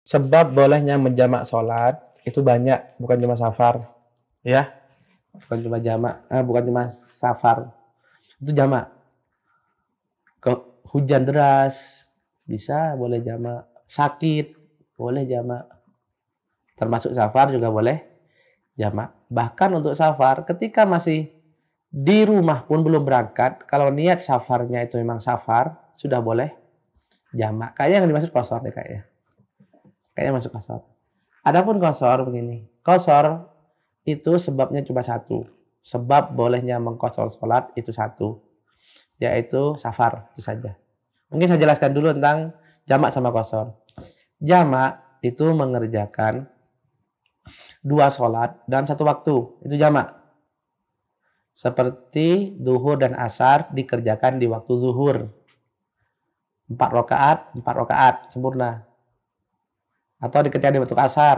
sebab bolehnya menjamak sholat itu banyak, bukan cuma safar, ya, bukan cuma jamak, bukan cuma safar, itu jamak. Ke hujan deras bisa boleh jamak, sakit boleh jamak, termasuk safar juga boleh jamak. Bahkan untuk safar, ketika masih di rumah pun belum berangkat, kalau niat safarnya itu memang safar, sudah boleh jamak. Kayaknya yang dimaksud qashar deh kayaknya. Kayaknya masuk qashar. Adapun qashar begini. Qashar itu sebabnya cuma satu. Sebab bolehnya mengqashar salat itu satu, yaitu safar, itu saja. Mungkin saya jelaskan dulu tentang jamak sama qashar. Jamak itu mengerjakan dua salat dalam satu waktu, itu jamak. Seperti zuhur dan asar dikerjakan di waktu zuhur. 4 rakaat sempurna. Atau dikerjakan di waktu asar.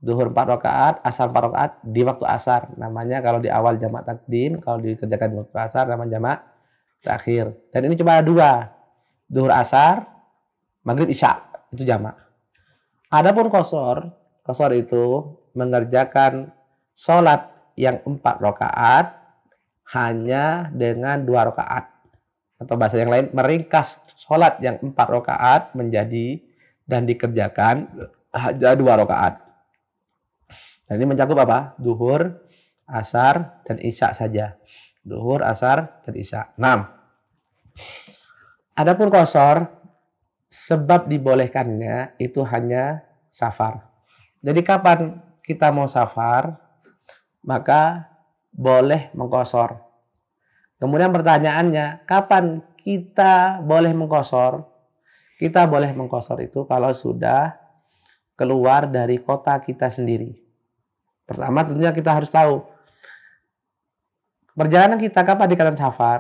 Zuhur 4 rakaat, asar 4 rakaat di waktu asar. Namanya kalau di awal jamak takdim, kalau dikerjakan di waktu asar namanya jamak takhir. Dan ini cuma ada dua. Zuhur asar, maghrib isya, itu jamak. Adapun qashar, qashar itu mengerjakan sholat yang 4 rakaat hanya dengan 2 rakaat. Atau bahasa yang lain, meringkas sholat yang 4 rakaat menjadi dan dikerjakan hanya 2 rakaat. Dan ini mencakup apa? Zuhur, asar, dan isya saja. Zuhur, asar, dan isya. 6. Adapun qashar, sebab dibolehkannya itu hanya safar. Jadi kapan kita mau safar, maka boleh mengqashar. Kemudian pertanyaannya, kapan kita boleh mengqashar? Kita boleh mengqashar itu kalau sudah keluar dari kota kita sendiri. Pertama tentunya kita harus tahu perjalanan kita kapan dikatakan safar.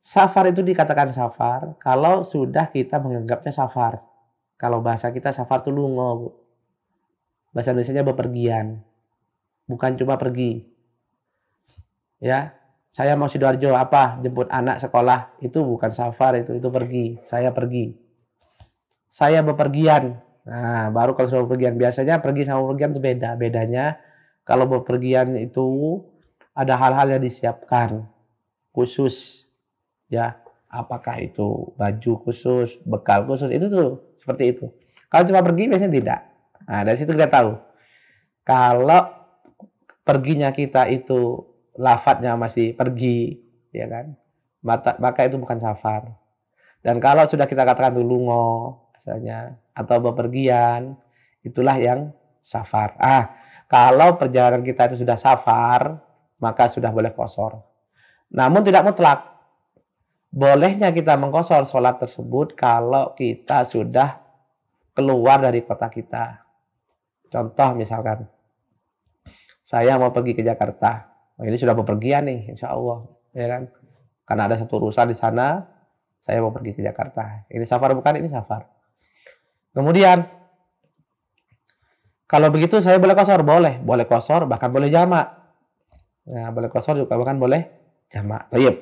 Safar itu dikatakan safar kalau sudah kita menganggapnya safar. Kalau bahasa kita safar itu lungo. Bahasa Indonesianya bepergian. Bukan cuma pergi. Ya, saya mau Sidoarjo, apa? Jemput anak sekolah, itu bukan safar, itu pergi. Saya pergi. Saya bepergian. Nah, baru kalau sudah bepergian. Biasanya pergi sama bepergian itu beda. Bedanya kalau bepergian itu ada hal-hal yang disiapkan khusus, ya. Apakah itu baju khusus, bekal khusus, itu tuh seperti itu. Kalau cuma pergi biasanya tidak. Nah, dari situ kita tahu. Kalau perginya kita itu lafadznya masih pergi, ya kan? Maka itu bukan safar. Dan kalau sudah kita katakan itu lungo, misalnya, atau bepergian, itulah yang safar. Kalau perjalanan kita itu sudah safar, maka sudah boleh qashar. Namun tidak mutlak. Bolehnya kita mengqashar sholat tersebut kalau kita sudah keluar dari kota kita. Contoh misalkan, saya mau pergi ke Jakarta. Ini sudah bepergian nih, insya Allah, ya kan? Karena ada satu urusan di sana, saya mau pergi ke Jakarta. Ini safar bukan? Ini safar. Kemudian, kalau begitu saya boleh qashar? Boleh qashar, bahkan boleh jamak. Nah, boleh qashar juga bahkan boleh jamak. Baik.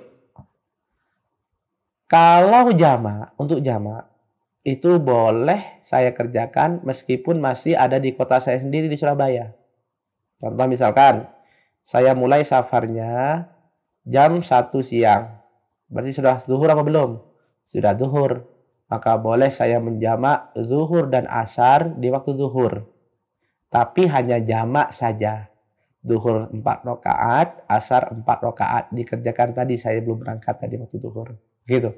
Kalau jamak, untuk jamak, itu boleh saya kerjakan meskipun masih ada di kota saya sendiri di Surabaya. Contoh misalkan, saya mulai safarnya jam 1 siang. Berarti sudah zuhur apa belum? Sudah zuhur. Maka boleh saya menjamak zuhur dan asar di waktu zuhur. Tapi hanya jamak saja. Zuhur 4 rakaat, asar 4 rakaat. Dikerjakan tadi, saya belum berangkat tadi waktu zuhur. Gitu.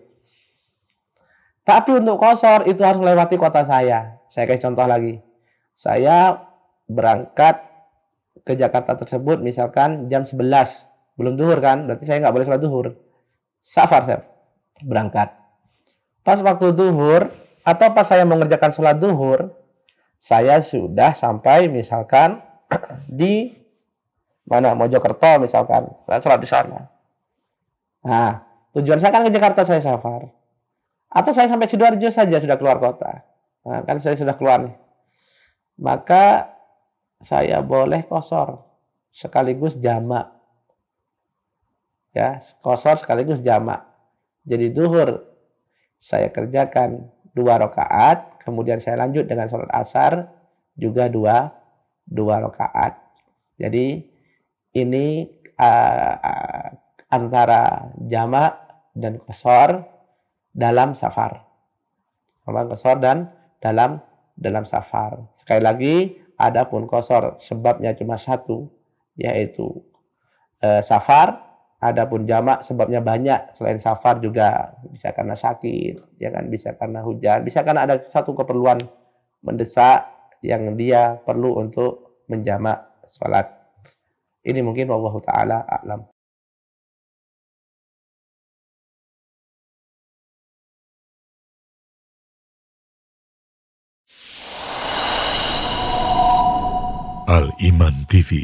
Tapi untuk qashar itu harus melewati kota saya. Saya kasih contoh lagi. Saya berangkat ke Jakarta tersebut misalkan jam 11. Belum zuhur kan? Berarti saya nggak boleh sholat zuhur. Safar saya berangkat. Pas waktu zuhur atau pas saya mengerjakan sholat zuhur, saya sudah sampai misalkan di mana, Mojokerto misalkan. Saya sholat di sana. Nah, tujuan saya kan ke Jakarta, saya safar. Atau saya sampai Sidoarjo saja sudah keluar kota. Nah, kan saya sudah keluar nih. Maka saya boleh qashar sekaligus jamak. Ya, qashar sekaligus jamak. Jadi zuhur saya kerjakan 2 rakaat, kemudian saya lanjut dengan sholat asar juga 2 rakaat. Jadi ini antara jamak dan qashar dalam safar. Qashar dan dalam safar. Sekali lagi, adapun qashar sebabnya cuma satu, yaitu safar. Adapun jamak sebabnya banyak, selain safar juga bisa karena sakit, ya kan, bisa karena hujan, bisa karena ada satu keperluan mendesak yang dia perlu untuk menjamak sholat. Ini mungkin wallahu taala a'lam. Al Iman TV.